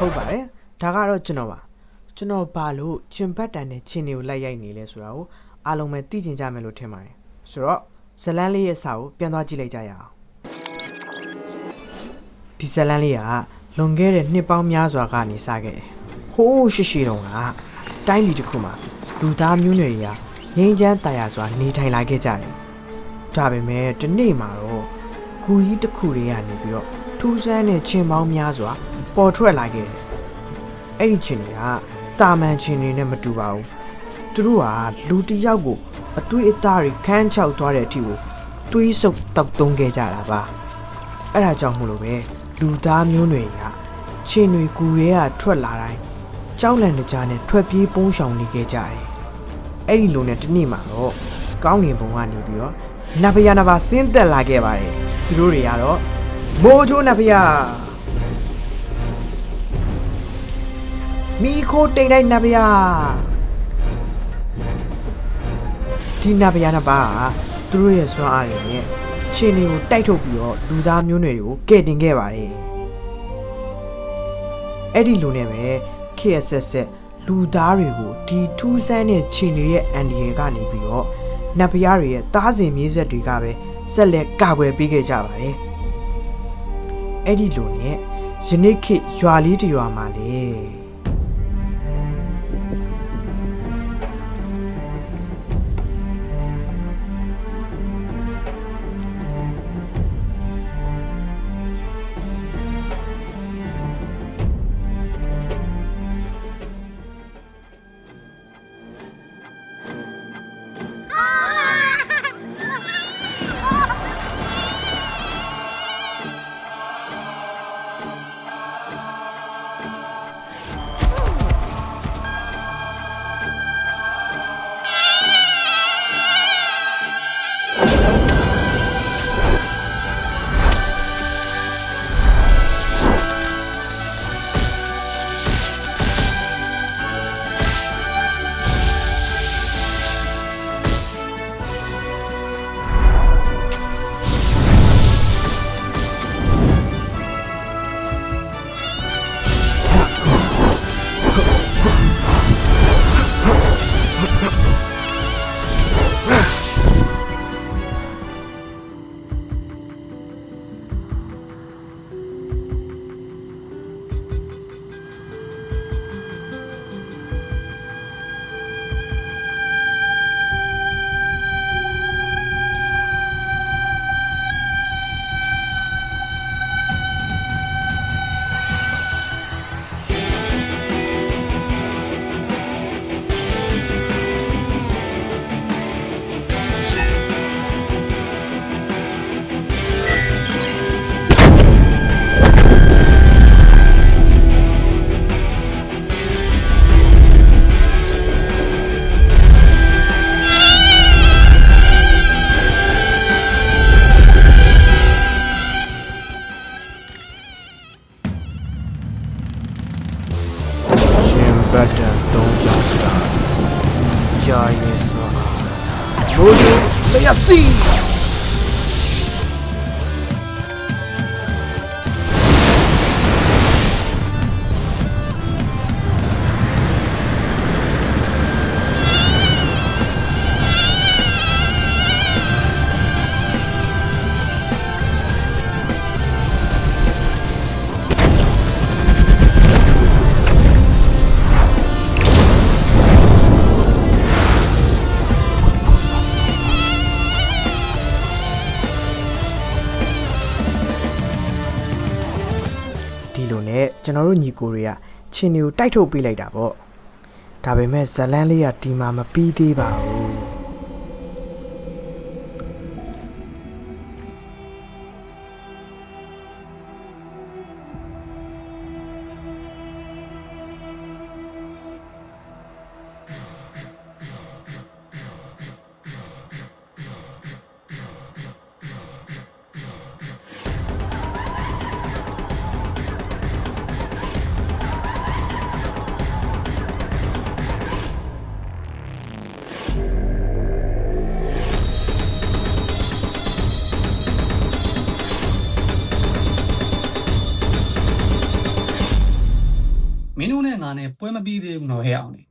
ဟုတ်ပါတယ်ဒါကတော့ကျွန်တော်ဘာလို့ချင်ဘတ်တန်နဲ့ချင်းတွေကိုလိုက်ရိုက်နေလဲဆိုတာကိုအားလုံးပဲသိချင်ကြမယ်လို့ထင်ပါတယ်ဆိုတော့ဇလန်းလေးရဲ့စာကိုပြန်သွားကြည့်လိုက်ကြရအောင်ဒီဇလန်းလေးကလွန်ခဲ့တဲ့နှစ်ပေါင်းများစွာကနေစခဲ့တယ်ဟိုးရှိတုန်းကတိုင်းပြည်တစ်ခုမှာလူသားမျိုးနွယ်တွေကငြိမ်းချမ်းတရားစွာနေထိုင်လာခဲ့ကြတယ်ဒါပေမဲ့ဒီနေ့မှာတော့ဂူကြီးတစ်ခုတွေကနေပြီးတော့ထူးဆန်းတဲ့ချင်းပေါင်းများစွာပေါ်ထွက်လာခဲ့တယ်အဲ့ဒီချင်းတွေကတာမန်ချင်းတွေနဲ့မတူပါဘူးသူတို့ကလူတစ်ယောက်ကိုအသွေးအသားတွေခန်းချောက်သွားတဲ့အထိကိုသွေးဆုပ်တောက်တုံးခဲ့ကြတာပါအဲ့ဒါကြောင့်မို့လို့ပဲလူသားမျိုးနွယ်တွေကချင်းတွေကူရဲကထွက်လာတိုင်းကြောက်လန့်တကြားနဲ့ထွက်ပြေးပုန်းရှောင်နေခဲ့ကြတယ်အဲ့ဒီလိုနဲ့ဒီနေ့မှာတော့ကောင်းငင်ဘုံကနေပြီးတော့နတ်ဖယားနှစ်ပါးဆင်းသက်လာခဲ့ပါတယ်သူတို့တွေကတော့မိုးချိုးနတ်ဖယားမီခိုတိတ်တိုင်းနတ်ဖယားဒီနတ်ဖယားနှစ်ပါးကသူတို့ရဲ့စွမ်းအားတွေနဲ့ချင်းတွေကိုတိုက်ထုတ်ပြီးတော့လူသားမျိုးနွယ်တွေကိုကယ်တင်ခဲ့ပါတယ်အဲ့ဒီလိုနဲ့ပဲခေတ်ဆက်ဆက်လူသားတွေကိုဒီထူးဆန်းတဲ့ချင်းတွေရဲ့အန်ဒီရယ်ကနေပြီးတော့နတ်ဖယားတွေရဲ့သားစဉ်မြေးဆက်တွေကပဲဆက်လက်ကာကွယ်ပေးခဲ့ကြပါတယ်အဲ့ဒီလိုနဲ့ယနေ့ခေတ်ရွာလေးတစ်ရွာမှာလေဘတ်တန်3ကြောင်းစတာယာရဲစွာမိုးချိုးလျက်စီဒီလိုနဲ့ကျွန်တော်တို့ညီကိုတွေကချင်းတွေကိုတိုက်ထုတ်ပေးလိုက်တာပေါ့ဒါပေမဲ့ဇလန်းလေးကဒီမှာမပြီးသေးပါဘူး နဲ့ပွဲမပြီးသေးဘူးတော့ဟဲ့အောင်လေ